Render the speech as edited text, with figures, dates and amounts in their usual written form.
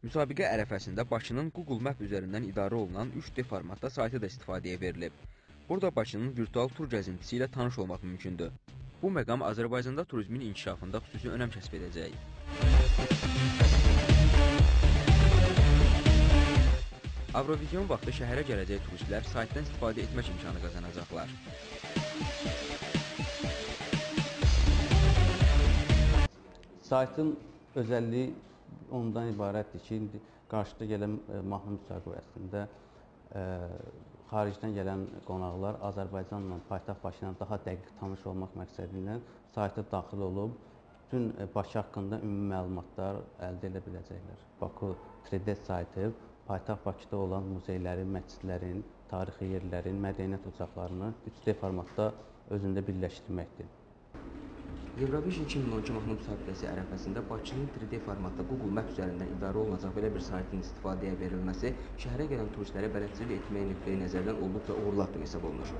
Müsabiqə ərəfəsində Bakının Google Map üzərindən idarə olunan 3D formatda saytı da istifadəyə verilib. Burada Bakının virtual tur gəzintisi ilə tanış olmaq mümkündür. Bu məqam Azərbaycanda turizmin inkişafında xüsusi önəm kəsb edəcək. Avrovizyon vaxtı şəhərə gələcək turistlər saytdan istifadə etmək imkanı qazanacaqlar. Saytın özəlliyi ondan ibarətdir ki, indi qarşıda gələn mahnı müsabiqəsində xaricdən gələn qonaqlar Azərbaycanla, paytaxt Bakı ilə daha dəqiq tanış olmaq məqsədi ilə sayta daxil olub, bütün Bakı haqqında ümumi məlumatlar əldə edə biləcəklər. Baku 3D saytı paytaxt Bakıda olan muzeylərin, məscidlərin, tarixi yerlərin, mədəniyyət ocaqlarını 3D formatda özündə birləşdirməkdir. Eurovision 2012 mahnı müsabiqəsi ərəfəsində Bakının 3D formatda Google Map üzərindən idarə olunacaq belə bir saytın istifadəyə verilməsi şəhərə gələn turistlərə bələdçilik etməyə nöqteyi nəzərdən olduqca uğurlu addım hesab olunur.